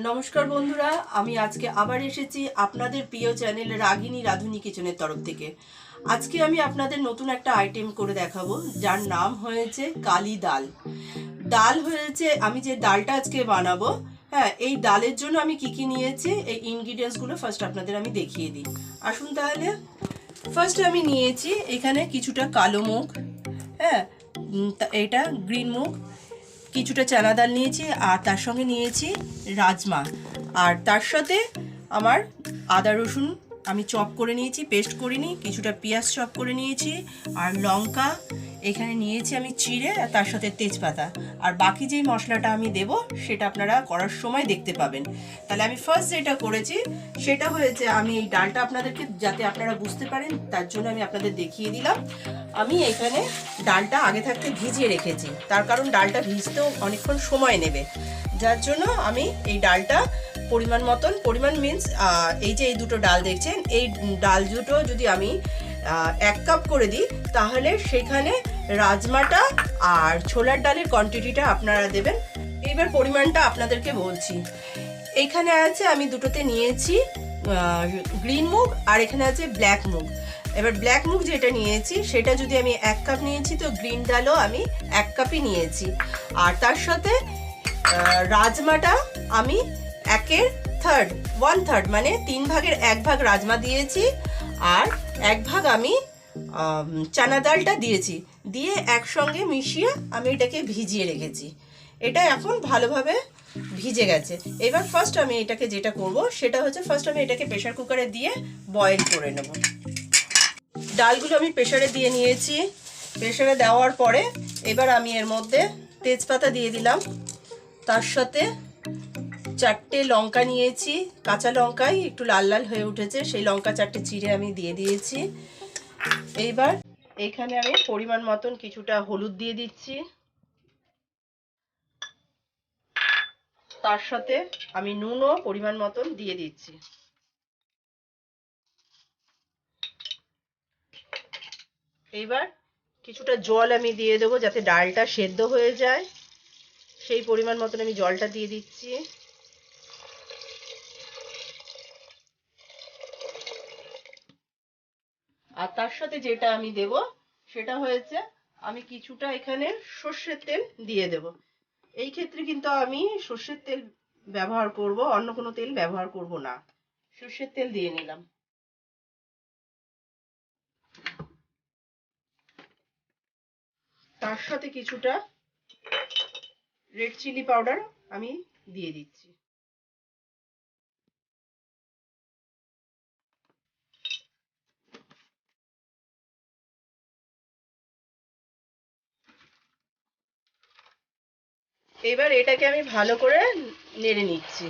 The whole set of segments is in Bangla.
নমস্কার বন্ধুরা, আমি আজকে আবার এসেছি আপনাদের প্রিয় চ্যানেল রাগিনী রাধুনী কিচেনের তরফ থেকে। আজকে আমি আপনাদের নতুন একটা আইটেম করে দেখাবো, যার নাম হয়েছে কালি ডাল। ডাল হয়েছে, আমি যে ডালটা আজকে বানাবো, হ্যাঁ, এই ডালের জন্য আমি কি কি নিয়েছি, এই ইনগ্রিডিয়েন্টসগুলো ফার্স্ট আপনাদের আমি দেখিয়ে দিই। আসুন তাহলে। ফার্স্ট আমি নিয়েছি এখানে কিছুটা কালো মুগ, হ্যাঁ, এটা গ্রিন মুগ, কিছুটা চানা ডাল নিয়েছি, আর তার সঙ্গে নিয়েছি রাজমা, আর তার সাথে আমার আদা রসুন আমি চপ করে নিয়েছি, পেস্ট করিনি, কিছুটা পেঁয়াজ চপ করে নিয়েছি, আর লঙ্কা এখানে নিয়েছি আমি চিড়ে, আর তার সাথে তেজপাতা। আর বাকি যেই মশলাটা আমি দেব সেটা আপনারা করার সময় দেখতে পাবেন। তাহলে আমি ফার্স্ট যেটা করেছি সেটা হয়েছে, আমি এই ডালটা আপনাদেরকে যাতে আপনারা বুঝতে পারেন তার জন্য আমি আপনাদের দেখিয়ে দিলাম। আমি এখানে ডালটা আগে থাকতে ভিজিয়ে রেখেছি, তার কারণ ডালটা ভিজতেও অনেকক্ষণ সময় নেবে, যার জন্য আমি এই ডালটা পরিমাণ মিন্স এই যে এই দুটো ডাল দেখছেন, এই ডাল দুটো যদি আমি 1 কাপ করে দিই, তাহলে সেখানে রাজমাটা আর ছোলার ডালের কোয়ান্টিটিটা আপনারা দেবেন। এইবার পরিমাণটা আপনাদেরকে বলছি। এইখানে আছে, আমি দুটোতে নিয়েছি গ্রিন মুগ, আর এখানে আছে ব্ল্যাক মুগ। এবার ব্ল্যাক মুগ যেটা নিয়েছি সেটা যদি আমি 1 কাপ নিয়েছি, তো গ্রিন ডালও আমি 1 কাপই নিয়েছি। আর তার সাথে রাজমাটা আমি 1/3 মানে 3 ভাগের 1 ভাগ রাজমা দিয়েছি, আর 1 ভাগ আমি চানা ডালটা দিয়েছি, দিয়ে একসঙ্গে মিশিয়ে আমি এটাকে ভিজিয়ে রেখেছি। এটা এখন ভালোভাবে ভিজে গেছে। এবার ফার্স্ট আমি এটাকে যেটা করব সেটা হচ্ছে, ফার্স্ট আমি এটাকে প্রেসার কুকারে দিয়ে বয়েল করে নেব। ডালগুলো আমি প্রেসারে দিয়ে নিয়েছি। প্রেসারে দেওয়ার পরে এবার আমি এর মধ্যে তেজপাতা দিয়ে দিলাম, তার সাথে 4টে লঙ্কা নিয়েছি, কাঁচা লঙ্কাই একটু লাল লাল হয়ে উঠেছে, সেই লঙ্কা 4টে চিড়ে আমি দিয়ে দিয়েছি। এইবার এখানে আমি পরিমাণ মতন কিছুটা হলুদ দিয়ে দিচ্ছি, তার সাথে আমি নুনও পরিমাণ মতন দিয়ে দিচ্ছি। এইবার কিছুটা জল আমি দিয়ে দেবো যাতে ডালটা সেদ্ধ হয়ে যায়, সেই পরিমাণ মতন আমি জলটা দিয়ে দিচ্ছি। আর তার সাথে যেটা আমি দেব সেটা হয়েছে, আমি কিছুটা এখানে সর্ষের তেল দিয়ে দেব। এই ক্ষেত্রে কিন্তু আমি সর্ষের তেল ব্যবহার করব, অন্য কোনো তেল ব্যবহার করব না। সর্ষের তেল দিয়ে নিলাম। তার সাথে কিছুটা রেড চিলি পাউডার আমি দিয়ে দিচ্ছি। এবার এটাকে আমি ভালো করে নেড়ে নিচ্ছি।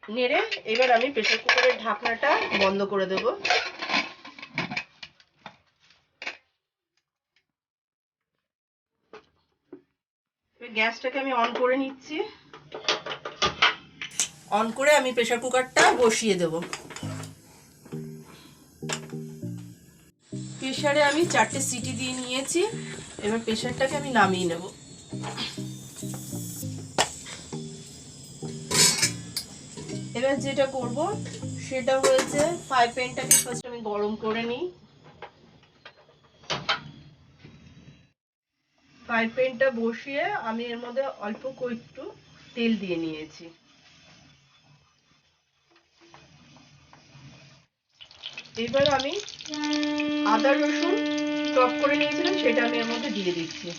নেড়ে এবার আমি প্রেসার কুকারের ঢাকনাটা বন্ধ করে দেব। গ্যাসটাকে আমি অন করে নিচ্ছি। অন করে আমি প্রেসার কুকারটা বসিয়ে দেব। প্রেসারে আমি 4টে সিটি দিয়ে নিয়েছি। এবার প্রেসারটাকে আমি নামিয়ে নেব। এবার যেটা করব সেটা হয়েছে, ফ্রাই প্যানটাকে ফার্স্ট আমি গরম করে নিই। ফ্রাই প্যানটা বসিয়ে আমি এর মধ্যে অল্প একটু তেল দিয়ে নিয়েছি। এবার আমি আদা রসুন চপ করে নিয়েছিলাম, সেটা আমি এর মধ্যে দিয়ে দিচ্ছি।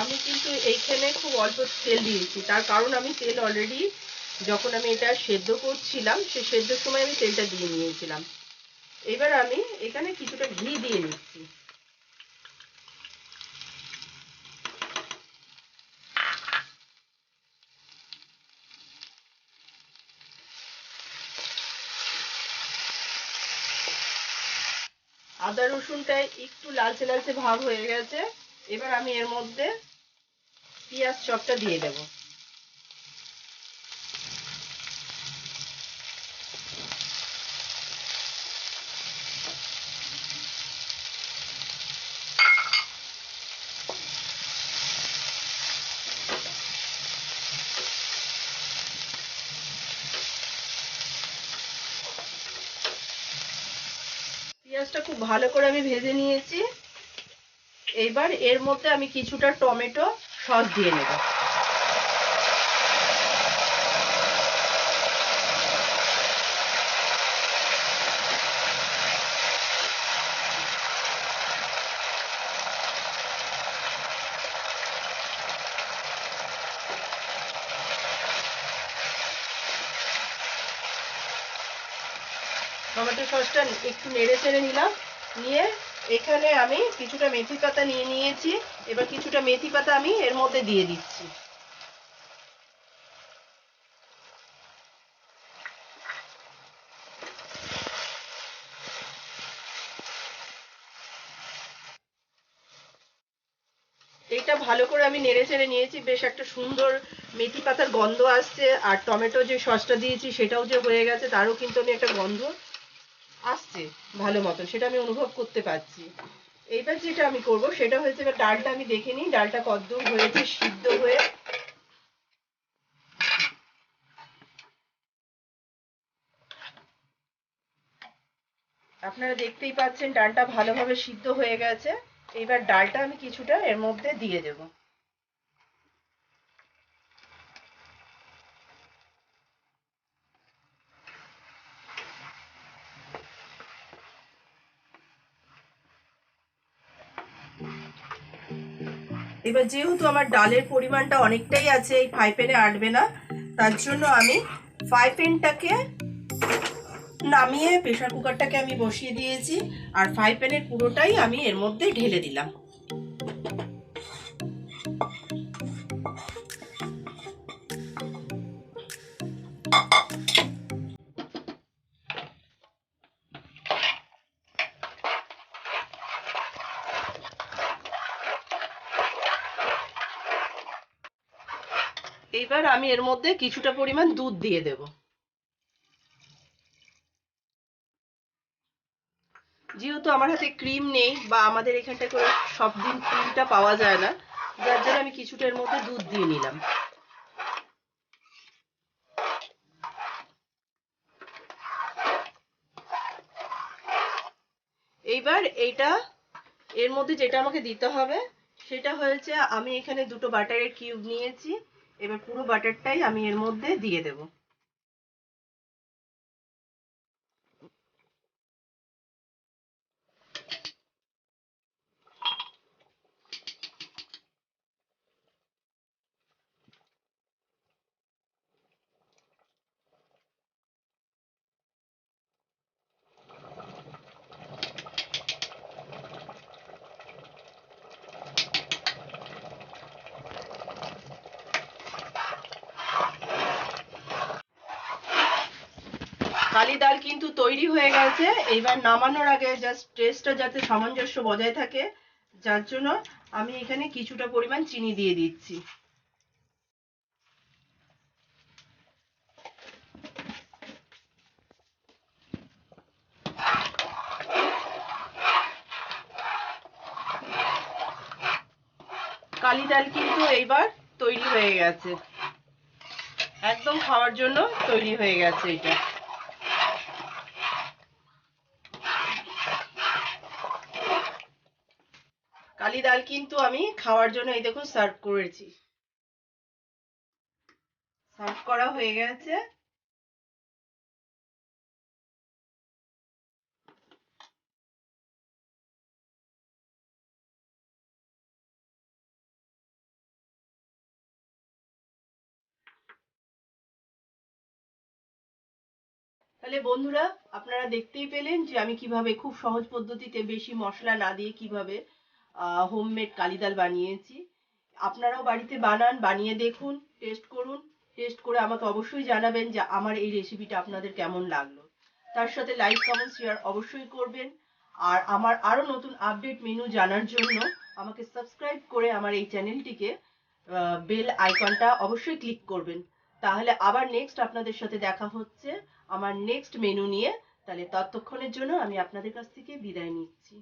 আমি কিন্তু এইখানে খুব অল্প তেল দিয়েছি, তার কারণ আমি তেল অলরেডি যখন আমি এটা সেদ্ধ করছিলাম সে সেদ্ধর সময় আমি তেলটা দিয়ে নিয়েছিলাম। এবার আমি এখানে কিছুটা ঘি দিয়ে নিচ্ছি। আদা রসুনটা একটু লালচে লালচে ভাব হয়ে গেছে। এবার আমি এর মধ্যে পেঁয়াজ চপটা দিয়ে দেব। পেঁয়াজটা খুব ভালো করে আমি ভেজে নিয়েছি। এইবার এর মধ্যে আমি কিছুটা টমেটো সস দিয়ে নেব। টমেটো সসটা একটু নেড়ে চেড়ে নিলাম, নিয়ে এখানে আমি কিছুটা মেথি পাতা নিয়ে নিয়েছি। এবার কিছুটা মেথি পাতা আমি এর মধ্যে দিয়ে দিচ্ছি। এটা ভালো করে আমি নেড়ে চেড়ে নিয়েছি, বেশ একটা সুন্দর মেথি পাতার গন্ধ আসছে। আর টমেটো যে সসটা দিয়েছি সেটাও যে হয়ে গেছে, তারও কিন্তু আমি একটা গন্ধ আসছে ভালো মতন, সেটা আমি অনুভব করতে পারছি। এইবার যেটা আমি করব সেটা হচ্ছে, এবার ডালটা আমি দেখে নিই ডালটা কতদূর হয়েছে সিদ্ধ হয়ে। আপনারা দেখতেই পাচ্ছেন ডালটা ভালোভাবে সিদ্ধ হয়ে গেছে। এইবার ডালটা আমি কিছুটা এর মধ্যে দিয়ে দেব। এবার যেহেতু আমার ডালের পরিমাণটা অনেকটাই আছে, এই ফ্রাই প্যানে আটবে না, তার জন্য আমি ফ্রাই প্যানটাকে নামিয়ে প্রেসার কুকারটাকে আমি বসিয়ে দিয়েছি। আর ফ্রাই প্যানের পুরোটাই আমি এর মধ্যে ঢেলে দিলাম। এইবার আমি এর মধ্যে কিছুটা পরিমাণ দুধ দিয়ে দেব। যেহেতু আমার হাতে ক্রিম নেই, বা আমাদের এখানটা করে সব দিন ক্রিমটা পাওয়া যায় না, যার জন্য আমি কিছুটা এর মধ্যে দুধ দিয়ে নিলাম। এইবার এইটা এর মধ্যে যেটা আমাকে দিতে হবে সেটা হয়েছে, আমি এখানে দুটো বাটারের কিউব নিয়েছি। এবার পুরো বাটারটাই আমি এর মধ্যে দিয়ে দেব। কালি ডাল কিন্তু তৈরি হয়ে গেছে। এইবার নামানোর আগে জাস্ট টেস্টটা যাতে সামঞ্জস্য বজায় থাকে, যার জন্য আমি এখানে কিছুটা পরিমাণ চিনি দিয়ে দিচ্ছি। কালি ডাল কিন্তু এইবার তৈরি হয়ে গেছে, একদম খাওয়ার জন্য তৈরি হয়ে গেছে এটা। কালি ডাল কিন্তু আমি খাওয়ার জন্য এই দেখুন সার্ভ করেছি। সার্ভ করা হয়ে গেছে। তাহলে বন্ধুরা, আপনারা দেখতেই পেলেন যে আমি কিভাবে খুব সহজ পদ্ধতিতে বেশি মশলা না দিয়ে কিভাবে হোমমেড কালি ডাল বানিয়েছি। আপনারাও বাড়িতে বানান, বানিয়ে দেখুন, টেস্ট করুন। টেস্ট করে আমাকে অবশ্যই জানাবেন যে আমার এই রেসিপিটা আপনাদের কেমন লাগলো। তার সাথে লাইক কমেন্ট শেয়ার অবশ্যই করবেন। আর আমার আরও নতুন আপডেট মেনু জানার জন্য আমাকে সাবস্ক্রাইব করে আমার এই চ্যানেলটিকে বেল আইকনটা অবশ্যই ক্লিক করবেন। তাহলে আবার নেক্সট আপনাদের সাথে দেখা হচ্ছে আমার নেক্সট মেনু নিয়ে। তাহলে ততক্ষণের জন্য আমি আপনাদের কাছ থেকে বিদায় নিচ্ছি।